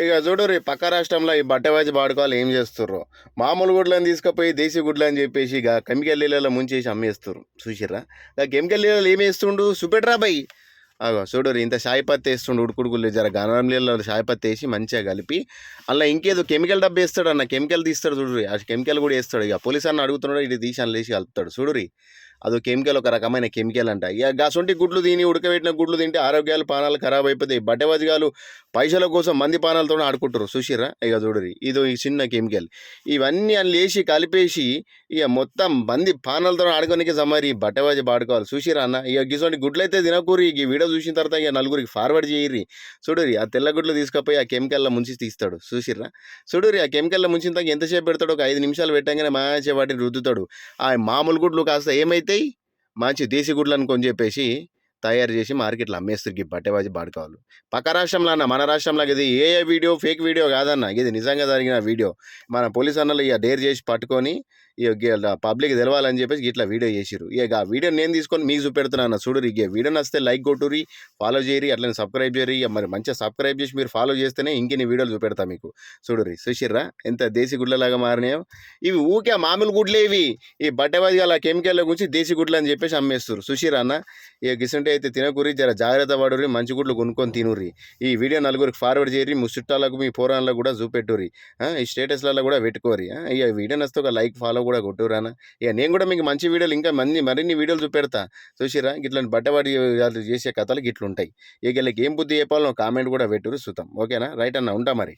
ఇక చూడుర్రి పక్క రాష్ట్రంలో ఈ బట్టవాచి వాడుకోవాలి ఏం చేస్తుర్రు. మామూలు గుడ్లను తీసుకుపోయి దేశీ గుడ్లు అని చెప్పేసి ఇక కెమికల్ నీళ్ళలో ముంచేసి అమ్మేస్తుర్రు చూసిర్రా. ఇక కెమికల్ నీళ్ళలో ఏమేస్తుండు చూపెట్రా బై. అగో చూడుర్రి ఇంత షాయి పత్తి వేస్తుండు ఉడుకుడుకులు జర గరం నీళ్ళలో షాయి పత్తి వేసి మంచిగా కలిపి అలా ఇంకేదో కెమికల్ డబ్బు వేస్తాడు అన్న కెమికల్ తీస్తాడు చూడుర్రి. ఆ కెమికల్ కూడా వేస్తాడు. ఇక పోలీస్ అన్న అడుగుతున్నాడు ఇటు తీసి అందులో వేసి కలుపుతాడు చూడుర్రి. అదో కెమికల్ ఒక రకమైన కెమికల్ అంట. ఇక గసొంటి గుడ్లు తిని ఉడకబెట్టిన గుడ్లు తింటే ఆరోగ్యాలు పానాలు ఖరాబ్ అయిపోతాయి. బట్టెబజగాలు పైసల కోసం మంది పానాలతో ఆడుకుంటారు చూసిర్రా. ఇక చూడరి ఇదో ఈ చిన్న కెమికల్ ఇవన్నీ అని లేచి కలిపేసి ఇక మొత్తం మంది పానాలతో ఆడుకోనికి సమారి బట్టెబాజీ పాడుకోవాలి చూసిరా అన్న. ఇక గిసోంటి గుడ్లు అయితే తినకూరి. ఈ వీడియో చూసిన తర్వాత ఇక నలుగురికి ఫార్వర్డ్ చేయర్రి. చూడరి ఆ తెల్ల గుడ్లు తీసుకపోయి ఆ కెమికల్లో ముంచి తీస్తాడు చూసిర్రా. చూడరి ఆ కెమికల్లో ముంచిన తర్వాత ఎంతసేపు పెడతాడు, ఒక 5 నిమిషాలు పెట్టగానే మంచిగా వాటిని రుద్దుతాడు. ఆ మామూలు గుడ్లు కాస్త ఏమైతాయి మంచి దేశీ గుడ్లు అనుకొని చెప్పేసి తయారు చేసి మార్కెట్లో అమ్మేస్తారు. ఈ బట్టెబాజీ బాడుకోవాలి. పక్క రాష్ట్రంలో అన్న మన రాష్ట్రంలో ఇది ఏ వీడియో ఫేక్ వీడియో కాదన్న, ఇది నిజంగా జరిగిన వీడియో. మన పోలీస్ అన్నలు ఇక డేర్ చేసి పట్టుకొని ఇక పబ్లిక్ తెలవాలని చెప్పేసి ఇట్లా వీడియో చేసిరు. ఇక ఆ వీడియో నేను తీసుకొని మీకు చూపెడుతున్నాను చూడరు. ఇక వీడియో నచ్చితే లైక్ కొట్టురి, ఫాలో చేయరి, అట్లనే సబ్స్క్రైబ్ చేయరి. ఇక మరి మంచిగా సబ్స్క్రైబ్ చేసి మీరు ఫాలో చేస్తేనే ఇంకెన్ని వీడియోలు చూపెడతా మీకు. చూడరి చూసిర్రా ఎంత దేశీ గుడ్లలాగా మారినాయో. ఇవి ఊకే మామూలు గుడ్లే ఇవి. ఈ బట్టెబాజీ అలా కెమికల్ గురించి దేశీ గుడ్లు అని చెప్పేసి అమ్మేస్తారు చూసిరా అన్న. ఇక గిసుంటే అయితే తినకూరి, జర జాగ్రత్త పడుర్రి, మంచి గుడ్లు కొనుక్కొని తినుర్రి. ఈ వీడియో నలుగురికి ఫార్వర్డ్ చేయరి, మీ చుట్టాలకు మీ పోరాన్లకు కూడా చూపెట్టుర్రి. ఈ స్టేటస్లలో కూడా పెట్టుకోరి. ఇక వీడియో నచ్చితే ఒక లైక్ ఫాలో కూడా కొట్టురానా. ఇక నేను కూడా మీకు మంచి వీడియోలు ఇంకా మరిన్ని వీడియోలు చూపెడతా చూసిరా. ఇట్లాంటి బట్టవాడి చేసే కథలు ఇట్లుంటాయి. ఇక వీళ్ళకి ఏం బుద్ధి చెప్పాలో కామెంట్ కూడా పెట్టుర్రి చూద్దాం. ఓకేనా రైట్ అన్న, ఉంటా మరి.